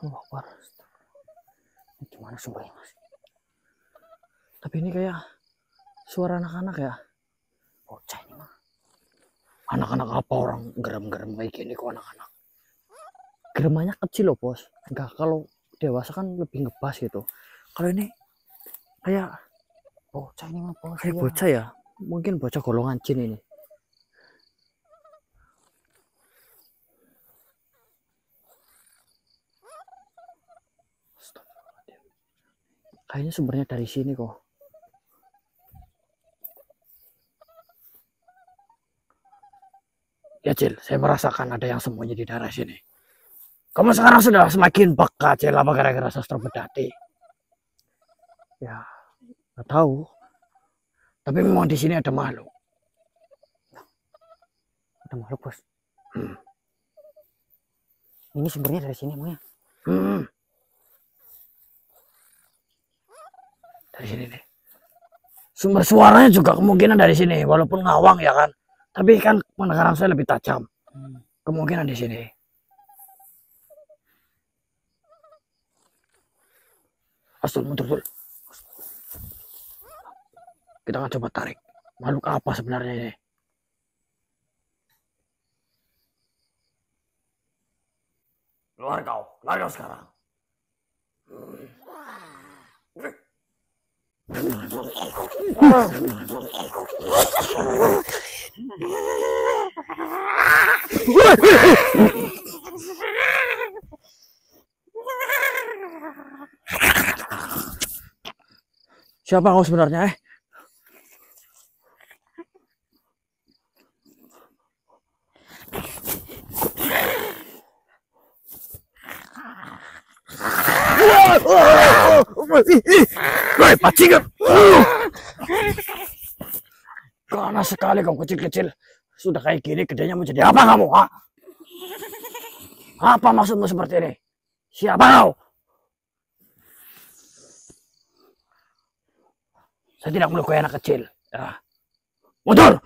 Allah Akbar. Ini gimana sumpah ya, Mas? Tapi ini kayak suara anak-anak ya. Bocah ini mah. Anak-anak apa orang gerem-gerem kayak gini kok anak-anak? Geremannya kecil loh, Bos. Enggak, kalau dewasa kan lebih ngebas gitu. Kalau ini kayak bocah ini mah, Bos. kayak bocah ya. Mungkin bocah golongan jin ini. Kayaknya sumbernya dari sini kok. Ya Cil, saya merasakan ada yang sembunyi di daerah sini. Kamu sekarang sudah semakin peka Cil, apa gara-gara sastra bedati? Ya, nggak tahu. Tapi memang di sini ada makhluk. Ada makhluk, Bos. Ini sumbernya dari sini emangnya. Dari sini nih. Sumber suaranya juga kemungkinan dari sini, walaupun ngawang ya kan. Tapi kan pendengaran saya lebih tajam. Kemungkinan di sini. Asal mundur dulu. Kita akan coba tarik. Makhluk apa sebenarnya ini? Keluar kau, keluar kau sekarang. Siapa kau sebenarnya? Woi, bajingan. Ganas sekali kau kecil-kecil. Sudah kayak gini gedenya mau jadi apa kamu? Ha? Apa maksudmu seperti ini? Siapa kau? Saya tidak melukai anak kecil. Ya. Mundur.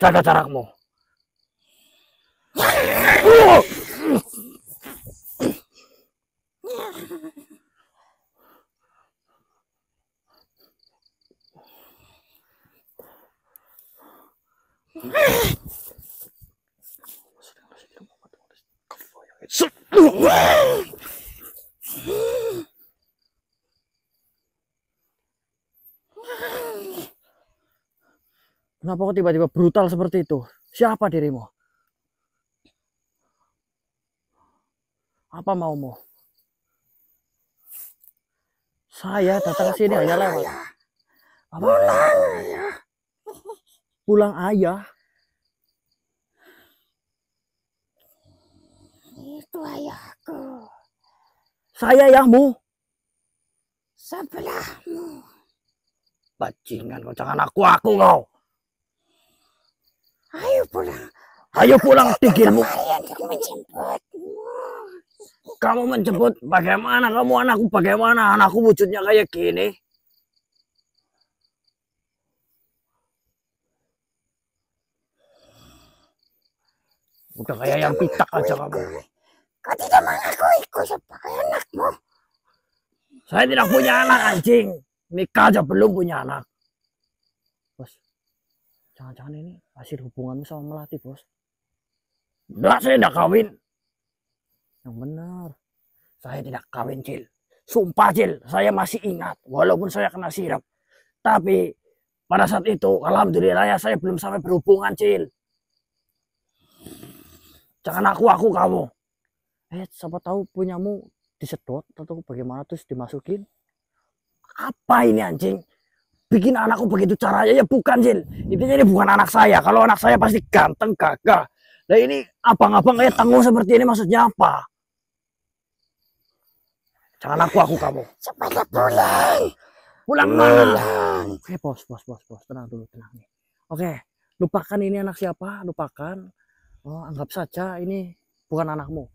Jaga jarakmu. Kenapa kok tiba-tiba brutal seperti itu? Siapa dirimu? Apa maumu? Saya datang ke sini hanya lewat. Apa? Pulang ayah. Itu ayahku. Saya ayahmu. Sebelahmu. Bajingan kau, jangan aku kau. Ayo pulang. Ayo pulang, tigilmu. Untuk menjemputmu. Kamu menjemput bagaimana? Kamu anakku bagaimana? Anakku wujudnya kayak gini. Udah kayak yang pitak aja kamu. Kau tidak mengakuiku sebagai anakmu. Saya tidak punya anak, anjing. Nikah aja belum punya anak. Bos, jangan-jangan ini hasil hubunganmu sama Melati, Bos. Enggak, saya tidak kawin. Yang benar. Saya tidak kawin, Cil. Sumpah, Cil. Saya masih ingat. Walaupun saya kena sirap. Tapi pada saat itu, alhamdulillah ya, saya belum sampai berhubungan, Cil. Jangan aku kamu. Siapa tahu punyamu disedot atau bagaimana terus dimasukin. Apa ini anjing? Bikin anakku begitu caranya, ya bukan, Cil. Intinya ini bukan anak saya. Kalau anak saya pasti ganteng, gagah. Nah ini abang-abang kayak tanggung seperti ini maksudnya apa? Jangan aku kamu. Cepatlah pulang. Pulang mana? Oke, bos. Tenang dulu, tenang nih. Oke, lupakan ini anak siapa, lupakan. Oh, anggap saja ini bukan anakmu.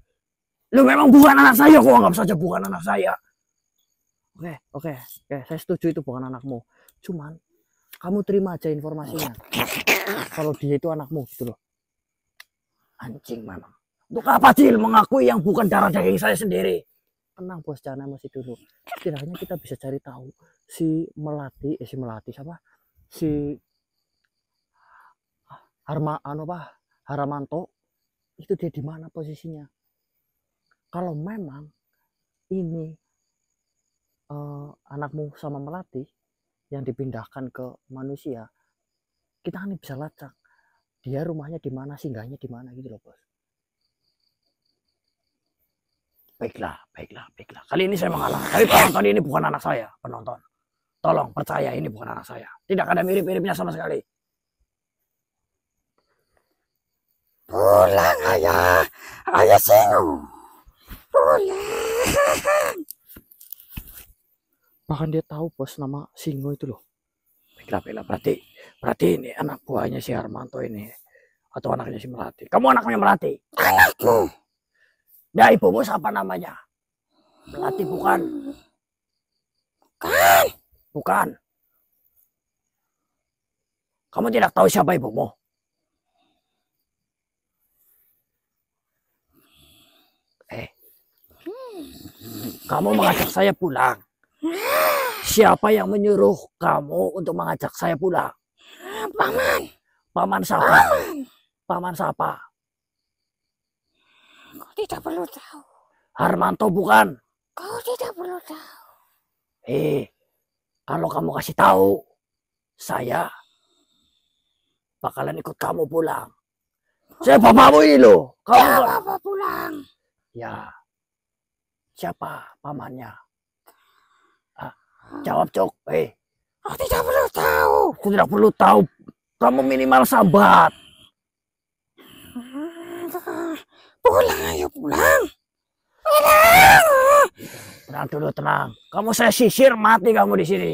Lu memang bukan anak saya, kok anggap saja bukan anak saya. Oke, saya setuju itu bukan anakmu. Cuman, kamu terima aja informasinya. Kalau dia itu anakmu, gitu loh. Anjing memang. Untuk apa Cil mengakui yang bukan darah daging saya sendiri? Tenang bos, jangan emosi dulu. Setidaknya kita bisa cari tahu si Melati siapa? Si Haramanto itu dia di mana posisinya. Kalau memang ini anakmu sama Melati yang dipindahkan ke manusia, kita kan bisa lacak dia rumahnya di mana, singgahnya di mana gitu loh bos. Baiklah. Kali ini saya mengalah. Tapi penonton ini bukan anak saya, penonton. Tolong percaya ini bukan anak saya. Tidak ada mirip-miripnya sama sekali. Pulang ayah. Ayah Singo. Pulang. Bahkan dia tahu bos nama Singo itu loh. Baiklah. Berarti ini anak buahnya si Harmanto ini. Atau anaknya si Melati. Kamu anaknya Melati? Anakku. Nah ibumu siapa namanya? Melati bukan? Bukan. Kamu tidak tahu siapa ibumu? Kamu mengajak saya pulang. Siapa yang menyuruh kamu untuk mengajak saya pulang? Paman. Paman siapa? Paman siapa? Kau tidak perlu tahu. Harmanto bukan? Kau tidak perlu tahu. Kalau kamu kasih tahu, saya bakalan ikut kamu pulang. Saya bapakmu ini loh. Kamu bapak pulang. Ya. Siapa pamannya? Jawab Cok. Kau tidak perlu tahu. Aku tidak perlu tahu. Kamu minimal sahabat. Pulang, ayo pulang. Tenang dulu, tenang. Kamu saya sisir, mati kamu di sini.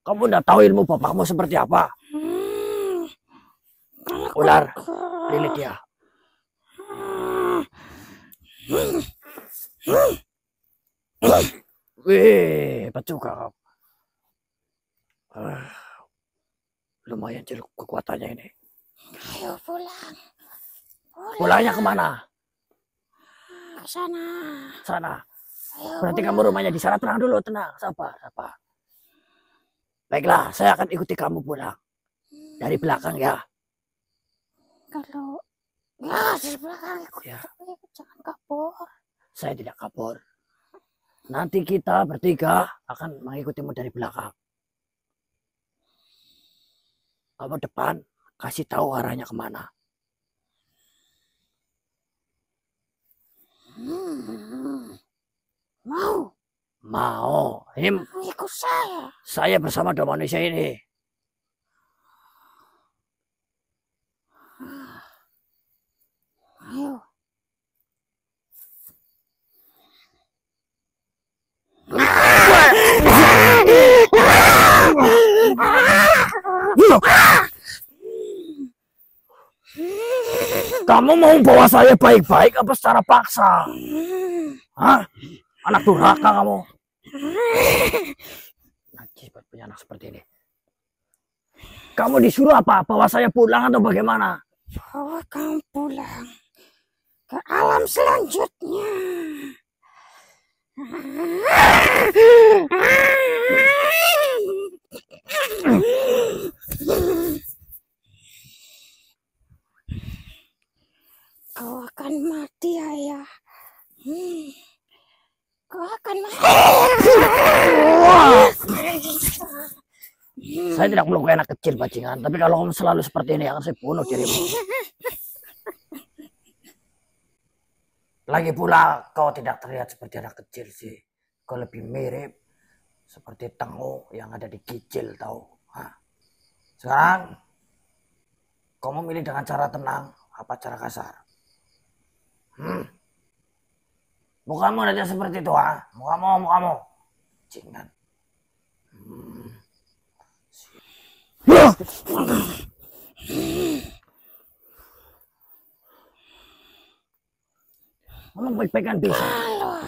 Kamu udah tahu ilmu bapakmu seperti apa? Ular, lilit ya. Hebat juga kau. Lumayan jelek kekuatannya ini. Ayo pulang. Pulangnya kemana? Sana. Berarti kamu rumahnya di sana. Tenang dulu, tenang. Sabar. Baiklah, saya akan ikuti kamu pulang. Dari belakang ya. Kalau ya dari belakang ikut. Ya. Jangan kabur. Saya tidak kabur. Nanti kita bertiga akan mengikutimu dari belakang. Kamu depan, kasih tahu arahnya kemana. Mau. Ikut saya. Saya bersama dua manusia ini. Ayo. Kamu mau bawa saya baik-baik apa secara paksa? Hah? Anak durhaka kamu. Najis punya anak seperti ini. Kamu disuruh apa? Bawa saya pulang atau bagaimana? Bawa kamu pulang ke alam selanjutnya. Kau akan mati, ayah. Kau akan mati. Saya tidak melukai anak kecil, bajingan. Tapi kalau kamu selalu seperti ini, akan saya bunuh dirimu. Lagi pula, kau tidak terlihat seperti anak kecil sih. Kau lebih mirip seperti tengu yang ada di kicil, tahu? Hah. Sekarang, kau memilih dengan cara tenang, apa cara kasar? Mukamu aja seperti itu, ah. Mukamu. Jingan. Ngomong baik-baik kan bisa.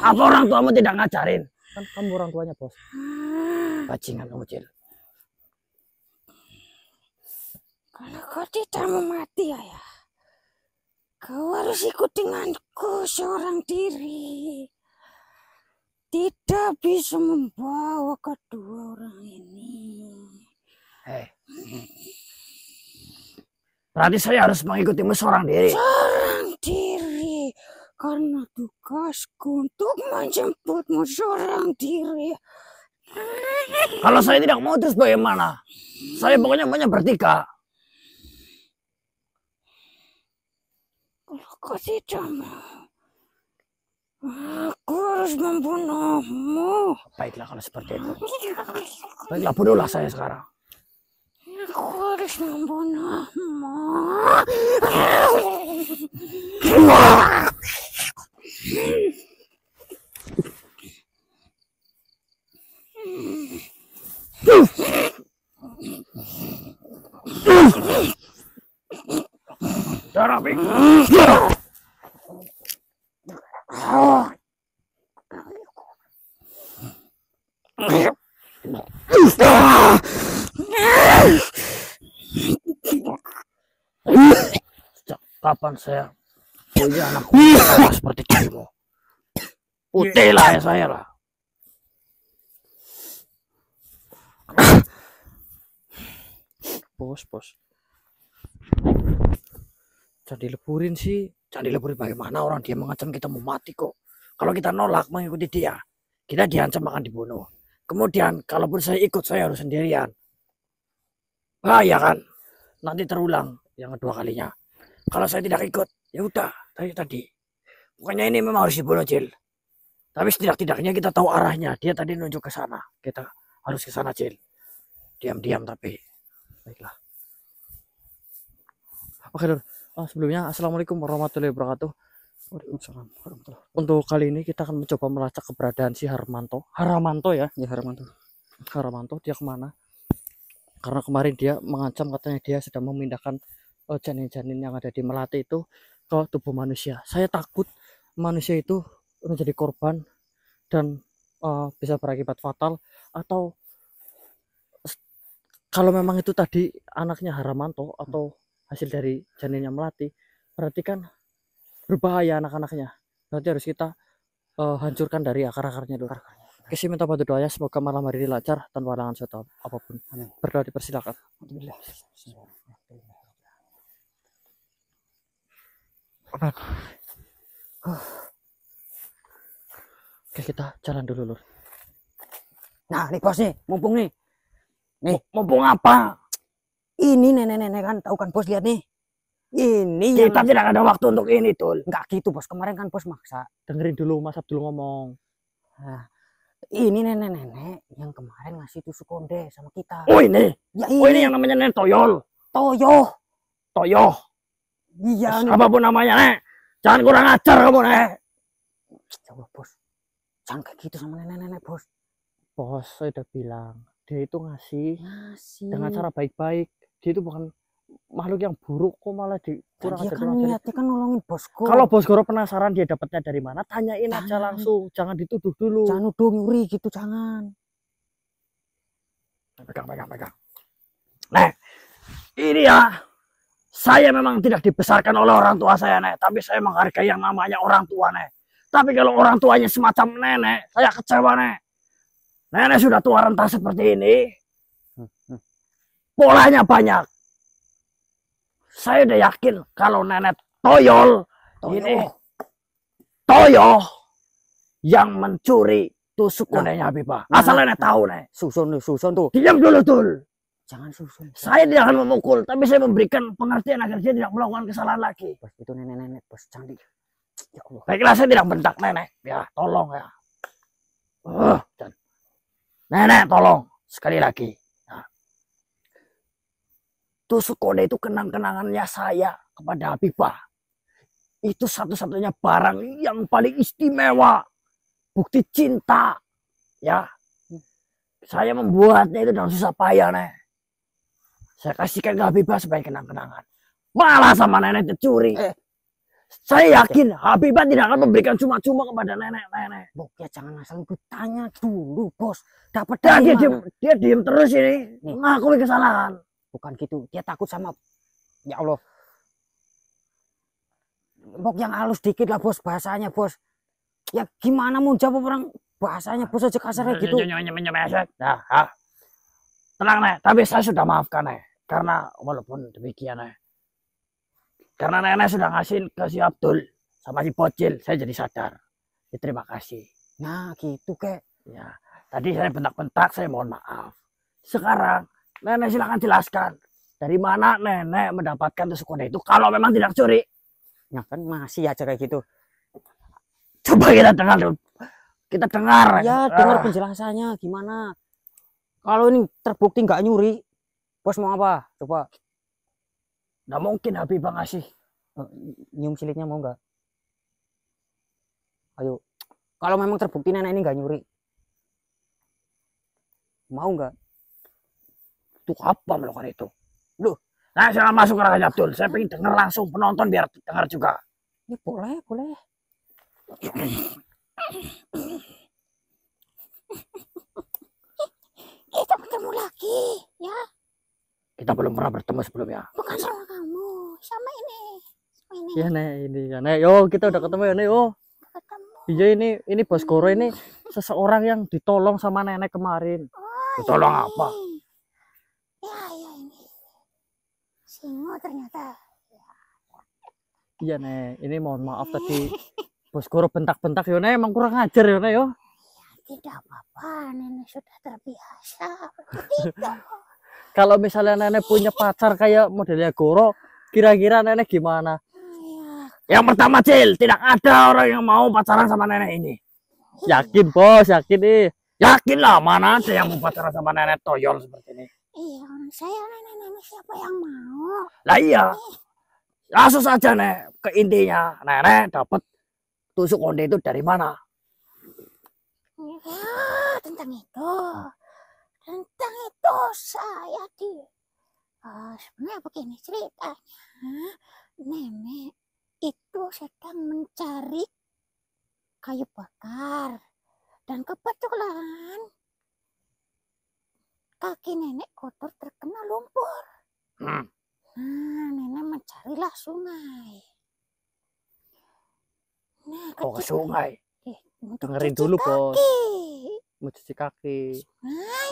Apa orang tuamu tidak ngajarin? Kan kamu orang tuanya, bos. Bajingan kamu, Cil. Kalau kau tidak mau mati, ayah, Kau harus ikut denganku seorang diri. Tidak bisa membawa kedua orang ini. Berarti saya harus mengikutimu seorang diri. Seorang diri. Karena tugasku untuk menjemputmu seorang diri. Kalau saya tidak mau terus bagaimana? Saya pokoknya maunya bertiga. Kalau kau tidak mau, aku harus membunuhmu. Baiklah kalau seperti itu. Baiklah, bunuhlah saya sekarang. Aku harus membunuhmu. Rapi. Sejak kapan saya punya anak seperti kamu? Putih lah ya saya lah. Bos. Jangan dileburin sih. Jangan dileburin, bagaimana orang dia mengancam kita mau mati kok. Kalau kita nolak mengikuti dia, kita diancam akan dibunuh. Kemudian kalaupun saya ikut, saya harus sendirian. Bahaya kan? Nanti terulang yang kedua kalinya. Kalau saya tidak ikut, ya udah tadi. Pokoknya ini memang harus dibunuh, Cil. Tapi setidak-tidaknya kita tahu arahnya. Dia tadi nunjuk ke sana. Kita harus ke sana, Cil. Diam-diam tapi. Baiklah. Oke, Lur. Sebelumnya assalamualaikum warahmatullahi wabarakatuh. Waalaikumsalam warahmatullahi wabarakatuh. Untuk kali ini kita akan mencoba melacak keberadaan si Haramanto ya. Ya, Haramanto. Dia kemana? Karena kemarin dia mengancam, katanya dia sedang memindahkan janin-janin yang ada di Melati itu ke tubuh manusia. Saya takut manusia itu menjadi korban dan bisa berakibat fatal, atau kalau memang itu tadi anaknya Haramanto atau hasil dari janinnya Melati, berarti kan berbahaya anak-anaknya. Berarti harus kita hancurkan dari akar-akarnya dulu. Oke, saya minta bantu doanya, semoga malam hari ini lancar tanpa halangan suatu apapun. Amin. Berdoa dipersilakan. Oke, kita jalan dulu, Lur. Nah, nih bos nih, mumpung nih. Mumpung apa? Ini nenek-nenek kan, tahu kan bos, lihat nih. Ini Kita tidak ada waktu untuk ini, Tul. Enggak gitu bos, kemarin kan bos maksa. Dengerin dulu, Mas Abdul ngomong. Nah, ini nenek-nenek yang kemarin ngasih tusuk konde sama kita. Oh ini? Ya Oh ini yang namanya Nenek Toyol. Toyo. Iya nih. Apapun namanya, Nek. Jangan kurang ajar kamu, Nek. Coba bos, jangan kayak gitu sama nenek-nenek bos. Bos, saya udah bilang, dia itu ngasih Ngasih dengan cara baik-baik. Dia itu bukan makhluk yang buruk, kok malah kurang dia ajar. kan niatnya kan nolongin bosku. Kalau bos Goro penasaran dia dapatnya dari mana, tanyain aja Jangan. langsung, jangan dituduh dulu. Jangan nuduh nyuri gitu, jangan. Pegang. Nek, ini ya. Saya memang tidak dibesarkan oleh orang tua saya, Nek. Tapi saya menghargai yang namanya orang tua, Nek. Tapi kalau orang tuanya semacam nenek, saya kecewa, Nek. Nenek sudah tua renta seperti ini. Polanya banyak. Saya udah yakin kalau nenek Toyol ini Toyo yang mencuri tusuk kondenya Habibah. Asal nenek tahu, Nek. Susun tuh. Diam dulu, Tul. Jangan susun. Saya tidak akan memukul, tapi saya memberikan pengertian agar dia tidak melakukan kesalahan lagi. Bos, itu nenek-nenek bos, cantik. Ya Allah. Baiklah, saya tidak bentak nenek. Ya, tolong ya. Nenek, tolong. Sekali lagi. Nah. Tusuk kode itu kenang-kenangannya saya kepada Habibah. Itu satu-satunya barang yang paling istimewa. Bukti cinta. Ya. Saya membuatnya itu dengan susah payah, Nek. Saya kasihkan ke Habibah sebagai kenang-kenangan. Malah sama nenek dicuri. Saya yakin Habibah tidak akan memberikan cuma-cuma kepada nenek-nenek. Bos, ya jangan asal tanya dulu, bos. Dapat Dan dari dia mana? diem terus ini. Nih. Mengakui kesalahan. Bukan gitu, dia takut sama. Ya Allah. Pok yang halus dikit lah bos bahasanya bos. Ya gimana mau jawab orang bahasanya bos aja kasar gitu. Nah, tenang nek, tapi saya sudah maafkan nek. Karena walaupun demikian nek, karena nenek sudah ngasih ke si Abdul sama si Bocil, saya jadi sadar. Ya, terima kasih. Nah gitu kek. Ya, tadi saya bentak-bentak, saya mohon maaf. Sekarang nenek silakan jelaskan dari mana nenek mendapatkan tusuk konde itu kalau memang tidak curi. Nah kan masih aja kayak gitu. Coba kita dengar dulu. Kita dengar. Ya dengar penjelasannya gimana. Kalau ini terbukti nggak nyuri, bos mau apa? Coba. Nggak mungkin Habibah ngasih. Nyium silitnya mau nggak? Ayo. Kalau memang terbukti nenek ini nggak nyuri, mau nggak? Itu apa melakukan itu? Loh, nah jangan masuk ke Raja Abdul. Saya pengen dengar langsung penonton biar dengar juga. Ya boleh, boleh. Kita bertemu lagi, ya. Kita belum pernah bertemu sebelumnya. Bukan sama kamu, sama ini. Sama ini. Ya nek ini ya nek yo kita udah ketemu ya nek yo. Ketemu. Iya ini Bos Goro ini seseorang yang ditolong sama nenek kemarin. Oh, Tolong ini. apa? Ya ini. Singo ternyata. Iya nek ini mohon maaf tadi Bos Goro bentak-bentak yo nek emang kurang ajar yo nek yo. Tidak apa-apa, nenek sudah terbiasa. Begitu. Kalau misalnya nenek punya pacar kayak modelnya Goro, kira-kira nenek gimana? Ya, Yang pertama Cil, tidak ada orang yang mau pacaran sama nenek ini. Yakin bos, yakin nih. Yakin lah, mana ada yang mau pacaran sama nenek toyol seperti ini. iya, orang saya nenek-nenek siapa yang mau? Lah iya, langsung saja nek ke intinya. Nenek dapat tusuk konde itu dari mana? Ya, tentang itu. Tentang itu saya sebenarnya begini ceritanya. Nenek itu sedang mencari kayu bakar. Dan kebetulan kaki nenek kotor terkena lumpur. Hmm. Nah, nenek mencarilah sungai. Nah, Kok ke sungai? untuk Dengerin cuci dulu bos, kaki. mau cuci kaki.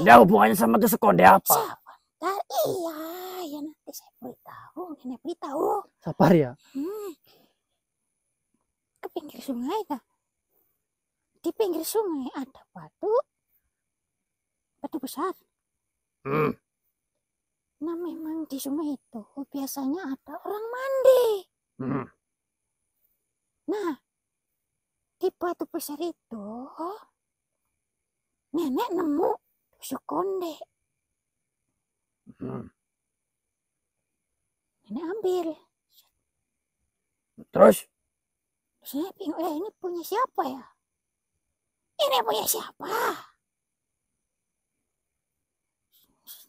Dia hubungannya sama tusuk konde apa? Sebentar, iya, ya nanti saya beritahu, nenek beritahu. Sabar ya. Ke pinggir sungai kah? Di pinggir sungai ada batu besar. Nah memang di sungai itu biasanya ada orang mandi. Nah di batu besar itu nenek nemu tusuk konde. Nenek ambil. Terus? Saya bingung, ini punya siapa ya? Ini punya siapa?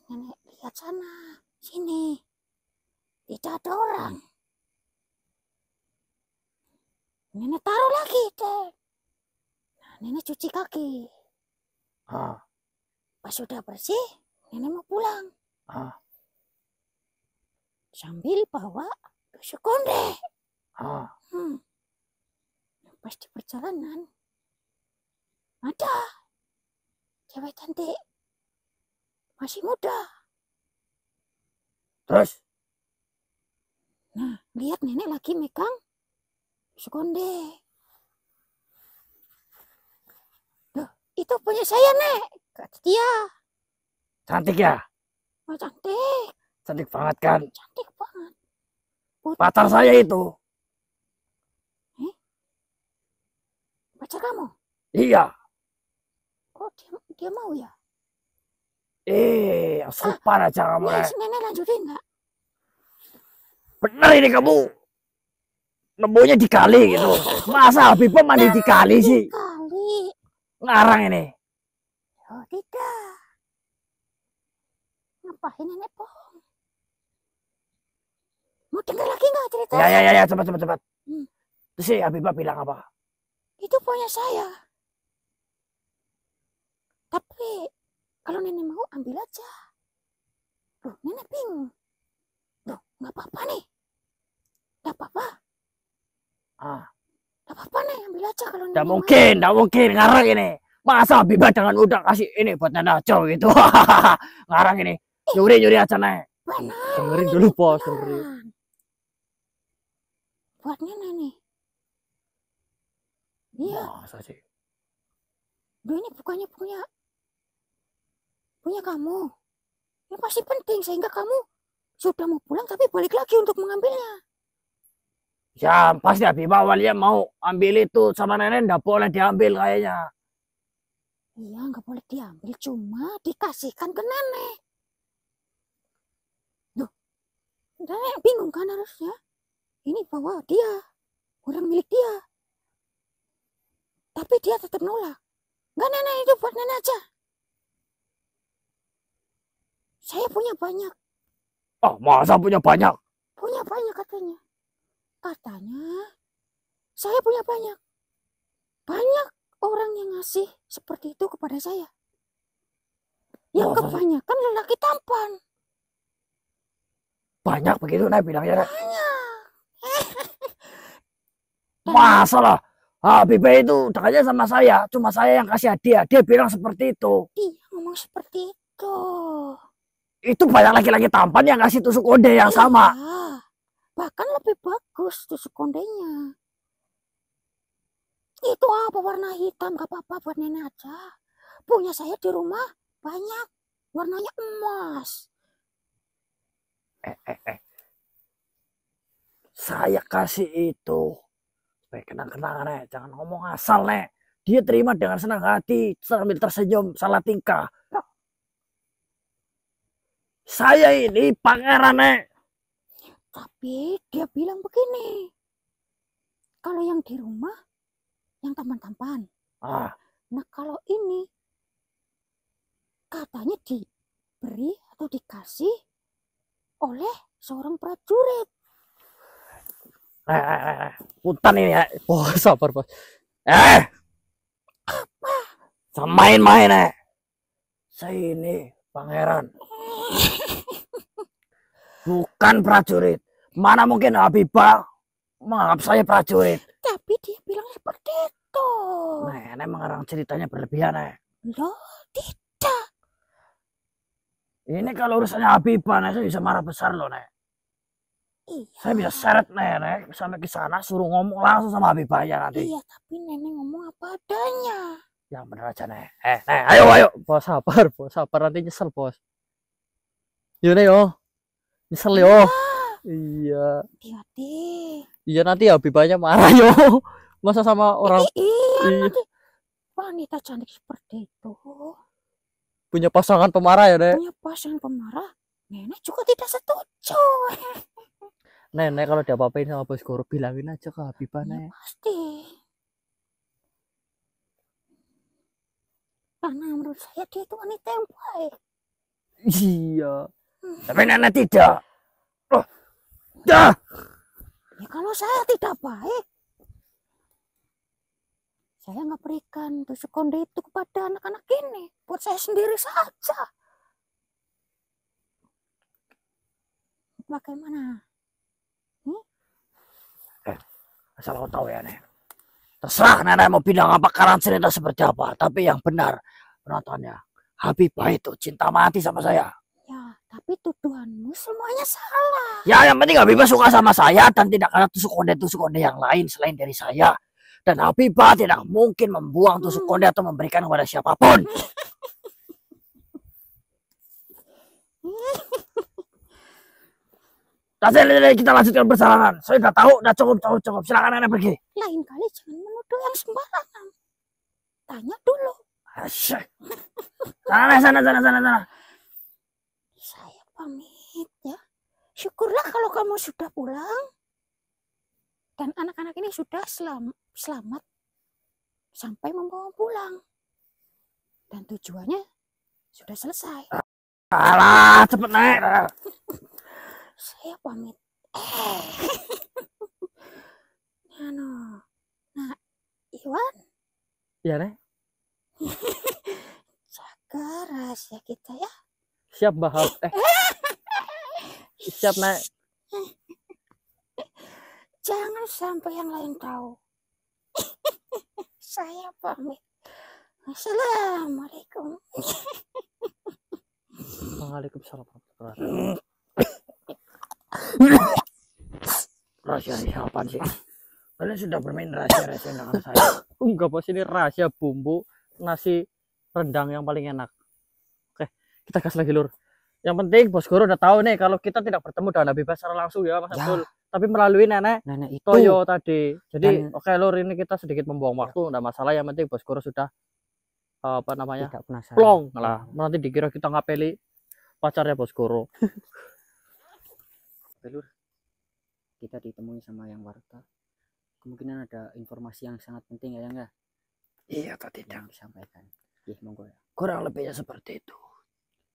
Nenek lihat sana, sini. Tidak ada orang. Nenek taruh lagi, Dek. Nah, nenek cuci kaki. Pas sudah bersih, nenek mau pulang. Sambil bawa tusuk konde. Pas di perjalanan, ada cewek cantik. Masih muda. Terus? Nah, lihat nenek lagi megang tusuk konde. Loh, itu punya saya, Nek. Kata dia. Cantik ya? Oh, cantik. Cantik banget kan? Cantik banget. Putih. Pacar saya itu. Pacar kamu? Iya. Kok dia mau ya? Sopan aja kamu. Nenek lanjutin nggak? Bener ini kamu. Nemunya di kali gitu. Masa Habibah mandi di kali sih? Kali. Ngarang ini. Oh tidak. Ngapain nenek bohong? Mau dengar lagi nggak cerita? Ya, cepat. Terus si Habibah bilang apa? Itu punya saya. Tapi kalau nenek mau ambil aja. Loh, nenek bingung. Loh, nggak apa-apa nih. Nggak apa-apa. Ah, Gak apa-apa nih, ambil aja kalau nggak nenek mungkin, nggak mungkin ngarang ini. Masa Habibah dengan udah kasih ini buat Nenek Aco gitu. Ngarang ini. Nyuri aja nek. mau. Benar, Dengerin ini dulu bos, dengerin. beneran. Buat nenek nih. Iya, Masa sih? Duh, ini bukannya punya kamu. Ini pasti penting sehingga kamu sudah mau pulang tapi balik lagi untuk mengambilnya. Ya pasti Habibah awalnya mau ambil itu sama nenek nggak boleh diambil kayaknya. Iya, nggak boleh diambil, cuma dikasihkan ke nenek. Loh, nenek bingung kan harusnya. Ini bawa dia, orang milik dia. Tapi dia tetap nolak. Enggak nenek, itu buat nenek aja. Saya punya banyak. Oh masa punya banyak? Punya banyak katanya. Katanya, saya punya banyak. Banyak orang yang ngasih seperti itu kepada saya. Yang Wah, kebanyakan lelaki tampan. banyak begitu nek bilangnya nek. Banyak. Masa lah? Habibah itu dekatnya sama saya, cuma saya yang kasih hadiah. Dia bilang seperti itu. Dia ngomong seperti itu. Itu banyak laki-laki tampan yang kasih tusuk konde yang sama. Iya. Bahkan lebih bagus tusuk kondenya. Itu apa warna hitam, gak apa-apa buat nenek aja. Punya saya di rumah banyak. Warnanya emas. Saya kasih itu. Supaya kenang-kenangan nek. Jangan ngomong asal nek. Dia terima dengan senang hati sambil tersenyum salah tingkah. Saya ini pangeran nek. Tapi dia bilang begini. Kalau yang di rumah, yang tampan-tampan. Ah, Nah kalau ini, katanya diberi atau dikasih oleh seorang prajurit. Punten ini ya. Bos, sabar bos. Sama main-main nek. Saya ini pangeran. Bukan prajurit. Mana mungkin Habibah menganggap saya prajurit. Tapi dia bilang seperti itu. Nek mengarang ceritanya berlebihan nek. Loh, tidak. Ini kalau urusannya Habibah nek, saya bisa marah besar loh nek. Iya. Saya bisa seret nek sampai ke sana suruh ngomong langsung sama Habibah ya nanti. Iya, tapi nenek ngomong apa adanya. Yang bener aja nek. Nek, ayo. Bos sabar nanti nyesel bos. Yaudah yo, nyesel yo. Iya, Hati-hati. iya nanti Habibahnya marah yo. Masa sama orang Iya, Iya. nanti wanita cantik seperti itu punya pasangan pemarah ya deh. punya pasangan pemarah, nenek juga tidak setuju. Nenek kalau diapa-apain sama bos Goro bilangin aja ke Habibah Ya, nek. pasti. Karena menurut saya dia itu wanita yang baik. Iya. Tapi nenek tidak. Oh, dah. Ya kalau saya tidak baik, saya nggak berikan tusuk konde itu kepada anak-anak ini. Buat saya sendiri saja. Bagaimana? Asal kau tahu ya nek. Terserah nenek mau bilang apa karang cerita seperti apa. Tapi yang benar penontonnya. Habibah itu cinta mati sama saya. Ya, tapi tuduhanmu semuanya salah. Ya yang penting Habibah suka sama saya dan tidak ada tusuk konde yang lain selain dari saya. Dan Habibah tidak mungkin membuang tusuk konde atau memberikan kepada siapapun. Kita lanjutkan perjalanan. Saya udah tahu, udah cukup. Silakan nenek pergi. Lain kali jangan menuduh yang sembarangan. Tanya dulu. Asyik. Sana. Saya pamit ya. Syukurlah kalau kamu sudah pulang. Dan anak-anak ini sudah selamat sampai membawa pulang. Dan tujuannya sudah selesai. Alah, cepet naik. Saya pamit. Nah, Iwan, Iya nek. jaga rahasia kita ya. Siap Mbak. Siap nek. Jangan sampai yang lain tahu. Saya pamit. Assalamualaikum. Waalaikumsalam warahmatullahi wabarakatuh. Rahasia siapa sih? Kalian sudah bermain rahasia-rahasia dengan saya. Enggak bos, ini rahasia bumbu nasi rendang yang paling enak. Oke, kita gas lagi lur. Yang penting bos Goro udah tahu nih kalau kita tidak bertemu dengan Nabi Bas secara langsung ya Mas Ya. Abdul, tapi melalui nenek Nenek itu. Toyo tadi. Jadi Dan- oke lur, ini kita sedikit membuang waktu, enggak masalah. Yang penting bos Goro sudah apa namanya Tidak penasaran. plong lah. Nanti dikira kita ngapeli pacarnya bos Goro. Oke, Lur. Kita ditemui sama yang warta. Kemungkinan ada informasi yang sangat penting ya enggak Iya atau tidak? yang disampaikan. Ya, monggo ya. Kurang lebihnya seperti itu.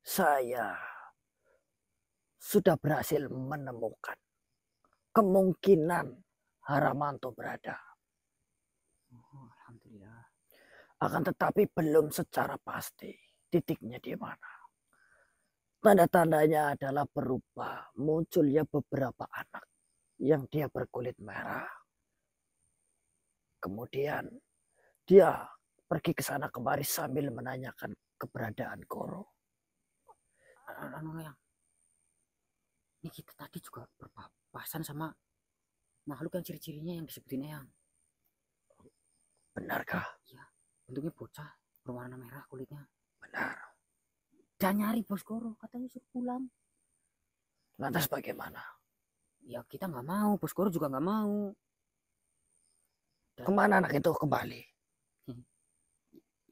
Saya sudah berhasil menemukan kemungkinan Haramanto berada. Oh, alhamdulillah. Akan tetapi belum secara pasti titiknya di mana. Tanda-tandanya adalah berupa munculnya beberapa anak yang dia berkulit merah. Kemudian dia pergi ke sana kemari sambil menanyakan keberadaan Goro. Anu yang ini kita tadi juga berpapasan sama makhluk yang ciri-cirinya yang disebutin Eyang. Benarkah? Bentuknya bocah berwarna merah kulitnya. Benar. Dan nyari bos Goro, katanya suruh pulang. Lantas bagaimana? Ya kita nggak mau, bos Goro juga nggak mau. Kemana anak itu kembali?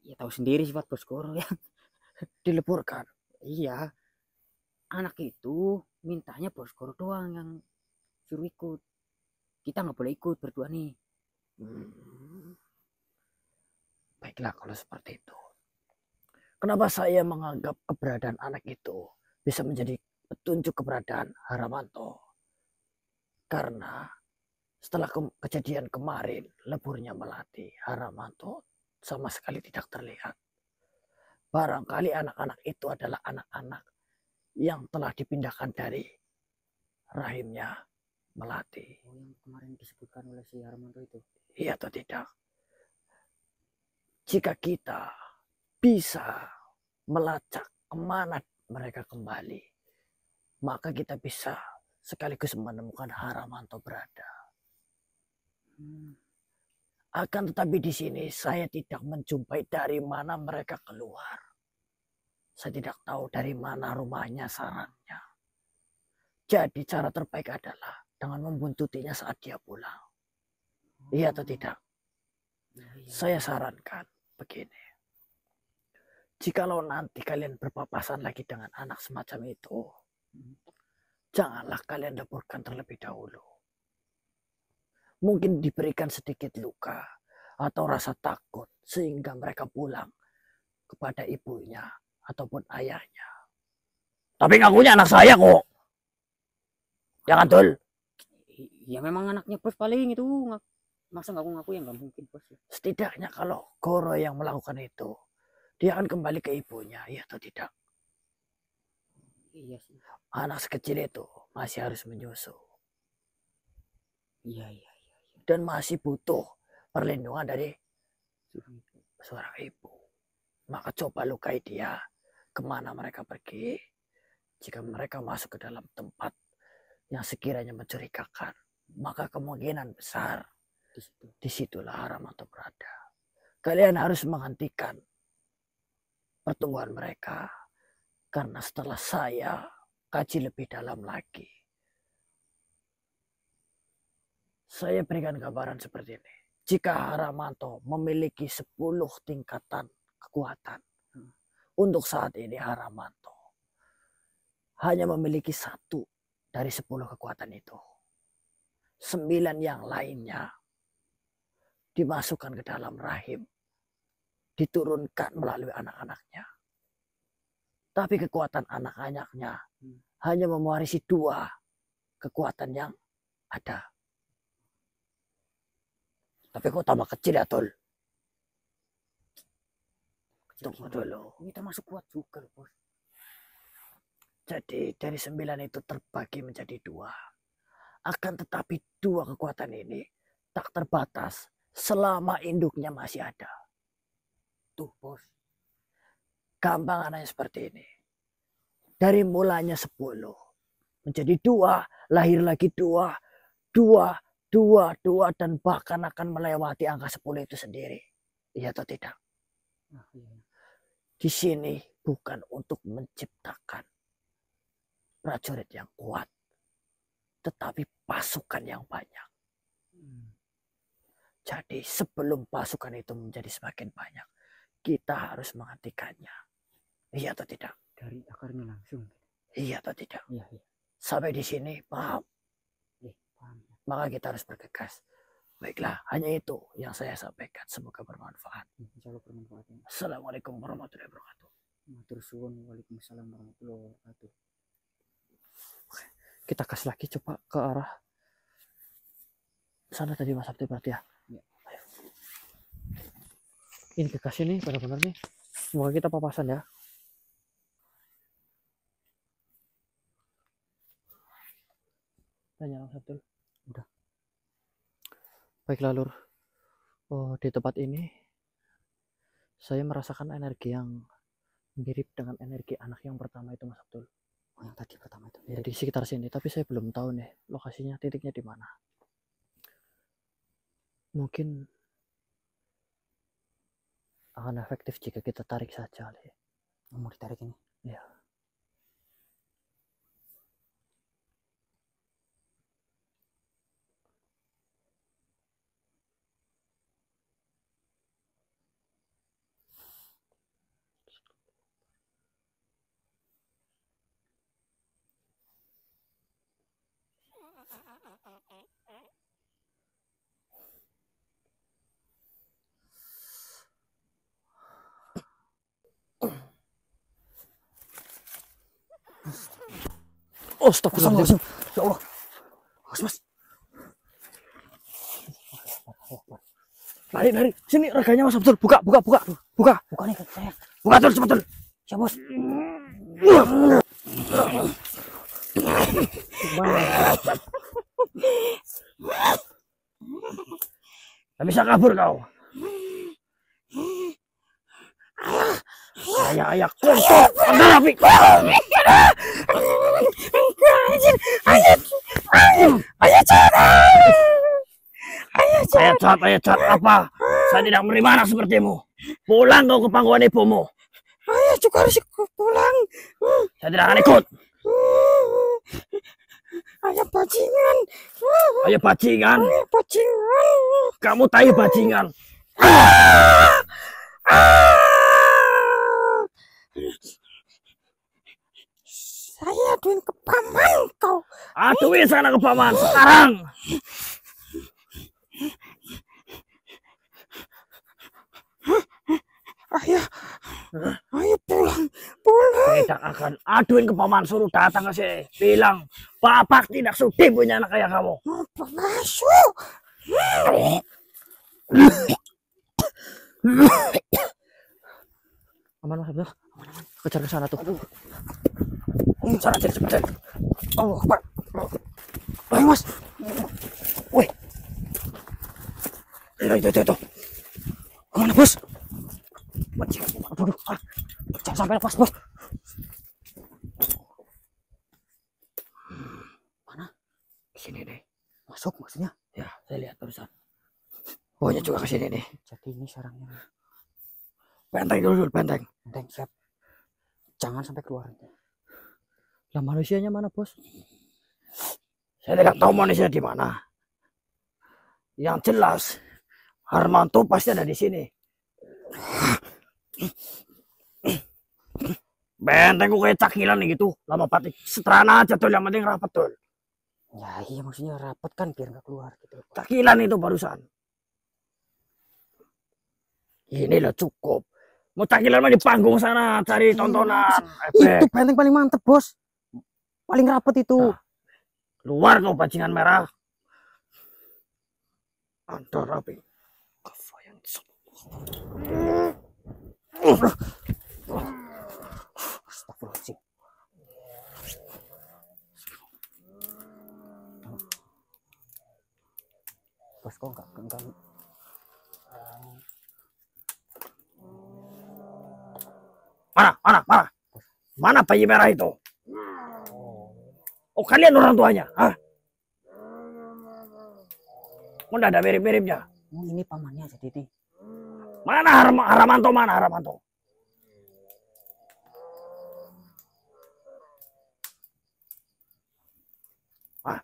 Ya tahu sendiri sifat bos Goro ya. Dileburkan. Iya, anak itu mintanya bos Goro doang yang suruh ikut. Kita nggak boleh ikut berdua nih. Baiklah kalau seperti itu. Kenapa saya menganggap keberadaan anak itu bisa menjadi petunjuk keberadaan Haramanto? Karena setelah kejadian kemarin, leburnya Melati, Haramanto sama sekali tidak terlihat. Barangkali anak-anak itu adalah anak-anak yang telah dipindahkan dari rahimnya Melati. Oh, yang kemarin disebutkan oleh si Haramanto itu. Iya atau tidak? Jika kita bisa melacak kemana mereka kembali, maka kita bisa sekaligus menemukan Haramanto berada. Akan tetapi di sini saya tidak menjumpai dari mana mereka keluar. Saya tidak tahu dari mana rumahnya, sarangnya. Jadi cara terbaik adalah dengan membuntutinya saat dia pulang. Iya atau tidak? Saya sarankan begini. Jikalau nanti kalian berpapasan lagi dengan anak semacam itu, janganlah kalian leburkan terlebih dahulu. Mungkin diberikan sedikit luka atau rasa takut sehingga mereka pulang kepada ibunya ataupun ayahnya. Tapi ngakunya anak saya kok. Jangan Tul. Ya memang anaknya bos paling itu. Masa ngaku-ngaku yang nggak mungkin bos. Setidaknya kalau Goro yang melakukan itu, dia akan kembali ke ibunya, ya atau tidak? Iya sih. Anak sekecil itu masih harus menyusu. Iya. Dan masih butuh perlindungan dari seorang ibu. Maka coba lukai dia kemana mereka pergi. Jika mereka masuk ke dalam tempat yang sekiranya mencurigakan, maka kemungkinan besar disitulah Haramanto berada. Kalian harus menghentikan pertumbuhan mereka. Karena setelah saya kaji lebih dalam lagi, saya berikan gambaran seperti ini. Jika Haramanto memiliki 10 tingkatan kekuatan, untuk saat ini Haramanto hanya memiliki 1 dari 10 kekuatan itu. 9 yang lainnya dimasukkan ke dalam rahim, diturunkan melalui anak-anaknya. Tapi kekuatan anak-anaknya hanya mewarisi 2 kekuatan yang ada. Tapi kok tambah kecil ya Tol? Tunggu dulu. Ini termasuk kuat juga loh bos. Jadi dari 9 itu terbagi menjadi 2. Akan tetapi dua kekuatan ini tak terbatas selama induknya masih ada. Tuh, Bos. Gampang anaknya seperti ini. Dari mulanya 10 menjadi 2, lahir lagi 2, 2, 2, dan bahkan akan melewati angka 10 itu sendiri. Iya atau tidak? Nah, iya. Di sini bukan untuk menciptakan prajurit yang kuat, tetapi pasukan yang banyak. Jadi sebelum pasukan itu menjadi semakin banyak, kita harus menghentikannya. Iya atau tidak? Dari akarnya langsung. Iya atau tidak? Iya, iya. Sampai di sini paham? Paham. Maka kita harus bergegas. Baiklah, hanya itu yang saya sampaikan. Semoga bermanfaat. Insya Allah bermanfaat. Assalamualaikum warahmatullahi wabarakatuh. Matur suwun. Waalaikumsalam warahmatullahi wabarakatuh. Kita gas lagi coba ke arah sana tadi Mas Sabti berarti ya. Ya. Ayo. Ini gas ini benar-benar nih. Semoga kita papasan ya. Tanya Mas Abdul. Udah. Baiklah Lur. Oh, di tempat ini saya merasakan energi yang mirip dengan energi anak yang pertama itu Mas Abdul. Oh, yang tadi pertama itu. Ya, di sekitar sini, tapi saya belum tahu nih lokasinya, titiknya di mana. Mungkin akan efektif jika kita tarik saja. Mau ditarik ini? Ya. Oh, stop. Ya Allah. Mas. Lari. Sini reganya Mas Abdul. Buka. Bukan nih saya. Buka terus betul. Siap, Bos. Tak bisa kabur kau. Ayah kotor. Anda rapi. Ayah cat apa? Saya tidak menerima anak sepertimu. Pulang kau ke pangkuan ibumu. Ayah juga harus pulang. Saya tidak akan ikut. Ayah bajingan. Ayah bajingan. Bajingan. Kamu tai bajingan. Saya aduin ke paman kau. Aduin sana ke paman sekarang. Ayah pulang. Tidak akan aduin ke paman, suruh datang ke sini. Bilang, bapak tidak sudi punya anak kayak kamu. Masuk. Aman Mas Abdul. Kejar ke sana tuh. Sana cepat. Allah Akbar. Ayo Mas. Wih. Itu. Kemana Bos? Bajingan. Aduh. Jangan sampai lepas Bos. Mana? Sini deh. Masuk maksudnya. Ya, saya lihat terusan. Pokoknya juga ke sini nih. Jadi ini sarangnya. Benteng dulu, benteng. Benteng siap. Jangan sampai keluar. Lah manusianya mana Bos? Saya tidak tahu manusia di mana. Yang jelas, Harmanto pasti ada di sini. Bentengku kayak cakilan nih gitu. Lama patik. Seterana aja tuh, yang penting rapat tuh. Ya iya maksudnya rapat kan biar nggak keluar gitu. Cakilan itu barusan. Ini loh cukup. Mau cakilan mah di panggung sana, cari tontonan. Itu benteng paling mantep Bos. Paling rapet itu. Nah, keluar kau bajingan merah. Anda rapi. Astagfirullahaladzim. Mana? Mana bayi merah itu? Oh, kalian orang tuanya? Hah? Kok nggak ada mirip-miripnya? Oh, ini pamannya jadi ini. Mana Haramanto? Mana Haramanto? Hah?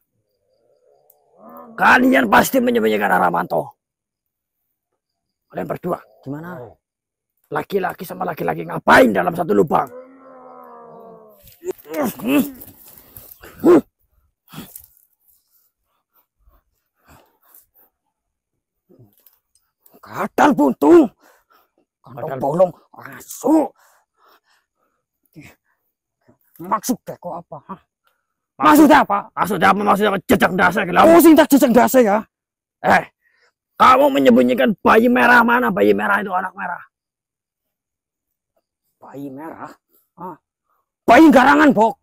Kalian pasti menyembunyikan Haramanto. Kalian berdua. Gimana? Laki-laki sama laki-laki ngapain dalam satu lubang? Kadal buntung. Kantong Kadal bolong asu. Maksudnya kok apa? Hah? Maksudnya apa? Maksudnya apa? Jejak dasar gelap. Oh, sing tak jejak dasa ya. Kamu menyembunyikan bayi merah mana? Bayi merah itu anak merah. Bayi merah. Ah. Bayi garangan, Bok.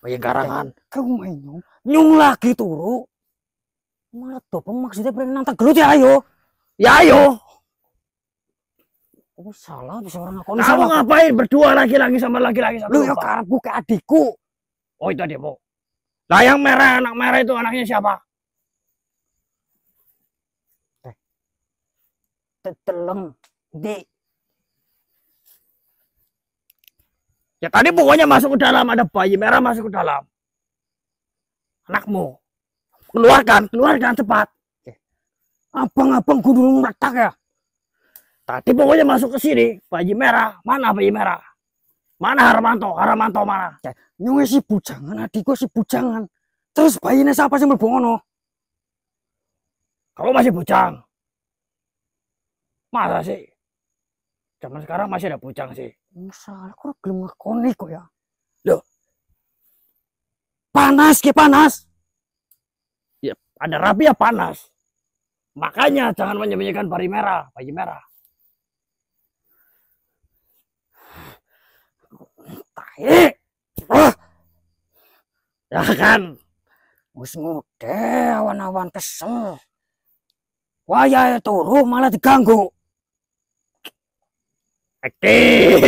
Bayi garangan. Kau main nyung lagi turu. Malah dobong maksudnya pengen nantang gelut ya ayo. Ya ayo. Oh, salah bisa orang aku. Kamu ngapain berdua laki-laki sama laki-laki satu Lu ya lubang? karepku ke adikku. Oh itu adikmu. Lah yang merah, anak merah itu anaknya siapa? Teteleng di Ya tadi pokoknya masuk ke dalam, ada bayi merah masuk ke dalam. Anakmu. Keluarkan cepat. abang-abang gunung meletak ya. Tadi pokoknya masuk ke sini, bayi merah. Mana bayi merah? Mana Haramanto? Haramanto mana? Nyunge si bujangan, adikku si bujangan. Terus bayinya siapa sih melbongono? Kamu masih bujang. Masa sih? Zaman sekarang masih ada bujang sih. Salah kok gelem ngakoni kok ya. Loh. Panas ke panas. Ya, ada rapi ya panas. Makanya jangan menyembunyikan bayi merah. Tahe. Ya kan? Wis ngode awan-awan kesel. Wayahe turu malah diganggu. Acting.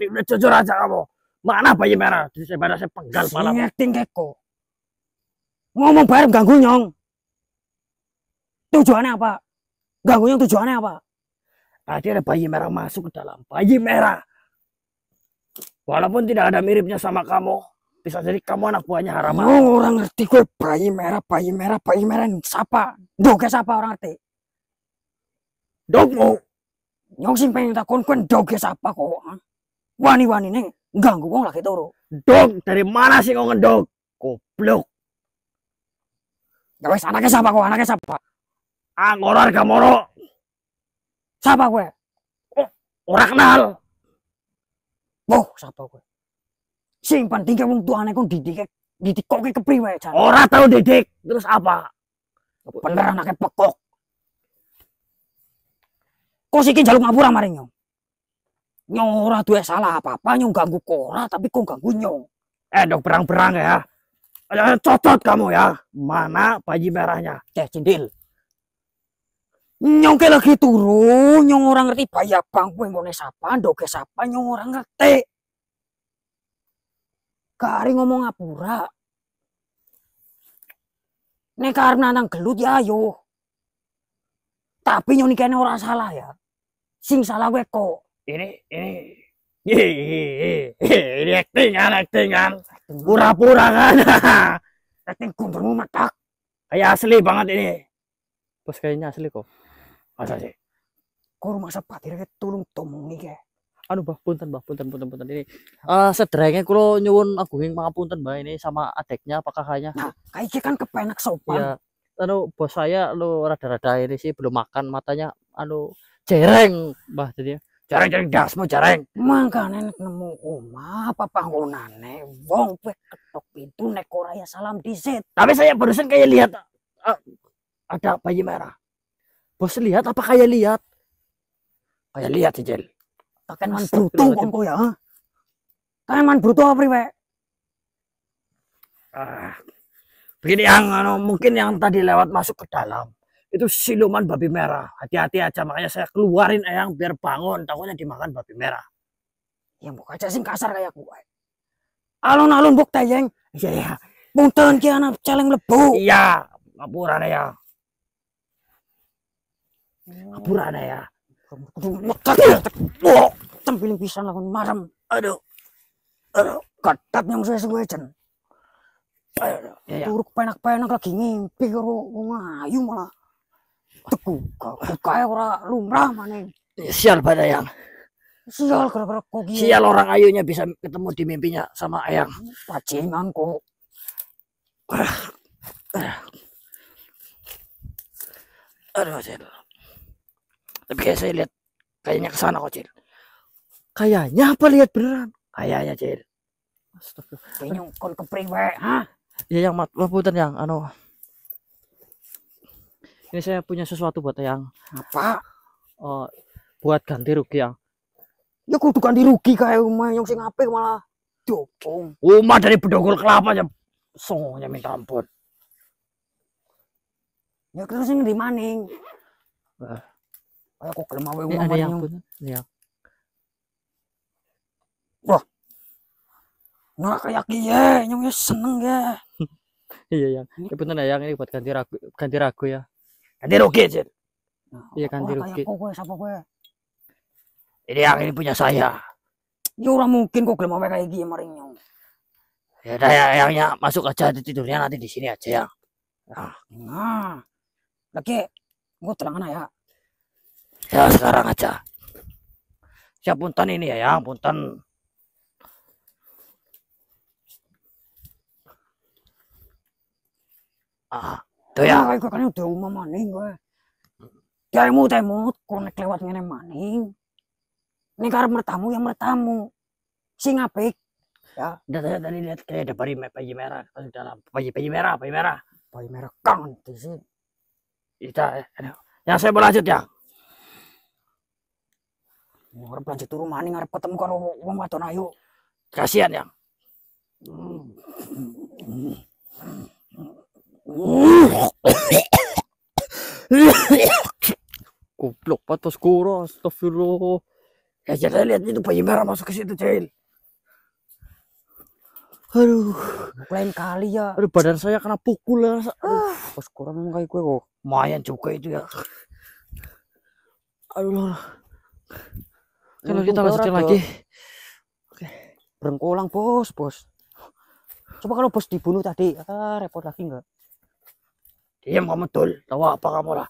Udah jujur aja kamu. Mana bayi merah? Daripada saya penggal malam. Acting keko. Ngomong bareng ganggu nyong. Tujuannya apa? Ganggu nyong tujuannya apa? Tadi ada bayi merah masuk ke dalam. Bayi merah. Walaupun tidak ada miripnya sama kamu. Bisa jadi kamu anak buahnya Haramanto. Nyong orang ngerti gue bayi merah ini siapa? Doge siapa orang ngerti? Dogmu. Nyong sing pengen takon kuen doge siapa kok? Wani-wani neng ganggu wong lagi turu. Dog, dari mana sih kau ngedog? Goblok. Ya wes anaknya siapa kok? Anaknya siapa? Angor harga moro. Siapa gue? Orang kenal. Oh, siapa gue? Sing penting ke wong tuane kon didik kok kepriwe jan. Orang tahu didik. Terus apa? Bener anaknya pekok. Kok siki jaluk ngapura maring nyong? Nyong ora duwe salah apa-apa, nyong ganggu kora tapi kok ganggu nyong. Dok berang-berang ya. Cocot kamu ya. Mana bayi merahnya? Cindil. Nyong ke lagi turu, nyong ora ngerti bayi abang kowe ngone sapa, ndoge sapa, nyong ora ngerti. Kari ngomong ngapura. Nek karena nang gelut ya ayo. Tapi nyong kene ora salah ya. Sing salah kowe kok. Ini actingan. Pura-pura kan. Acting kundurmu metak. Kayak asli banget ini. Bos kayaknya asli kok. Masa sih? Kok rumah sepatir tulung tomong iki. Anu bah, punten ini. Sederenge kula nyuwun agunging pangapunten Mbah ini sama adiknya apa kakaknya. Nah, kayak kan kepenak sopan. Ya, anu bos saya lu rada-rada ini sih belum makan matanya anu jereng Mbah jadi. Jarang dasmu jarang. Mangkane nek nemu omah apa panggonane wong kowe ketok pintu nek ora ya salam disit. Tapi saya barusan kayak lihat ada bayi merah. Bos lihat apa kayak lihat? Kayak lihat sih Jel. Taken man bruto kon kowe ya. Taken man bruto apa priwe? Begini yang mungkin yang tadi lewat masuk ke dalam itu siluman babi merah. Hati-hati aja, makanya saya keluarin Eyang biar bangun, takutnya dimakan babi merah. Yang buka aja sing kasar kayak gue. Alon-alon buk tayeng. Iya ya. Punten ki anak celeng lebu. Iya, ngapuran ya. Ngapuran ya. Kudu mekat. Wah, tempiling pisan lawan marem. Aduh. Ketat yang suwe-suwe jen. Aduh. Ya ya. Turuk penak-penak lagi ngimpi karo wong ayu malah. Teku, kae ora lumrah maneh. Sial pada yang. Sial gara-gara kok gini. Sial orang ayunya bisa ketemu di mimpinya sama Ayang. Pacingan kok. Aduh, Cil. Tapi kayak saya lihat kayaknya kesana kok, Cil. Kayaknya apa lihat beneran? Kayaknya, Cil. Astaga. Kayaknya kon kepriwe, ha? Ya yang punten yang ini saya punya sesuatu buat yang Apa? buat ganti rugi yang. Ya kudu ganti rugi kae omah yang sing apik malah diopong. Rumah dari bedogol kelapa aja songonya minta ampun. Ya terus sing ndi maning? Wah. Kayak kok gelem awe Ini omah ada yang maning. punten. Yang. Nah kayak kiye, nyong ya seneng ya. Iya yang. Ya punten ya yang ini buat ganti ragu ya. Ganti rugi, Cil. Nah, Iya, ganti ora rugi. Kayak kowe sapa kowe? Ini yang ini punya saya. Ya ora mungkin kok gelem awe kayak iki maring nyong. Ya udah ya, Ayangnya masuk aja tidurnya nanti di sini aja ya. Nah. Lagi gua terangan ya. Ya sekarang aja. Siap punten ini ya, yang punten. Tuh ya. Kayak kowe kan udah omah maning kowe. Kamu temut konek lewat ngene maning. Ning karep mertamu yang mertamu. Sing apik. Ya, Udah saya tadi lihat kayak ada bayi merah di dalam. Bayi merah. bayi merah kang di sini. Kita, yang saya mau lanjut ya. Ngarep lanjut turu maning ngarep ketemu karo wong wadon ayu. Kasihan yang. Goblok patos kura, astagfirullah. Ya saya lihat itu bayi merah masuk ke situ, Cil. Aduh, Lain kali ya. aduh badan saya kena pukul ya. Pas kurang kayak gue kok. Lumayan juga itu ya. Aduh. Kalau Untung kita kowe lanjutin ora, lagi. Berengkolang bos. Coba kalau bos dibunuh tadi, repot lagi enggak? Diam kamu, Tul. Tahu apa kamu lah.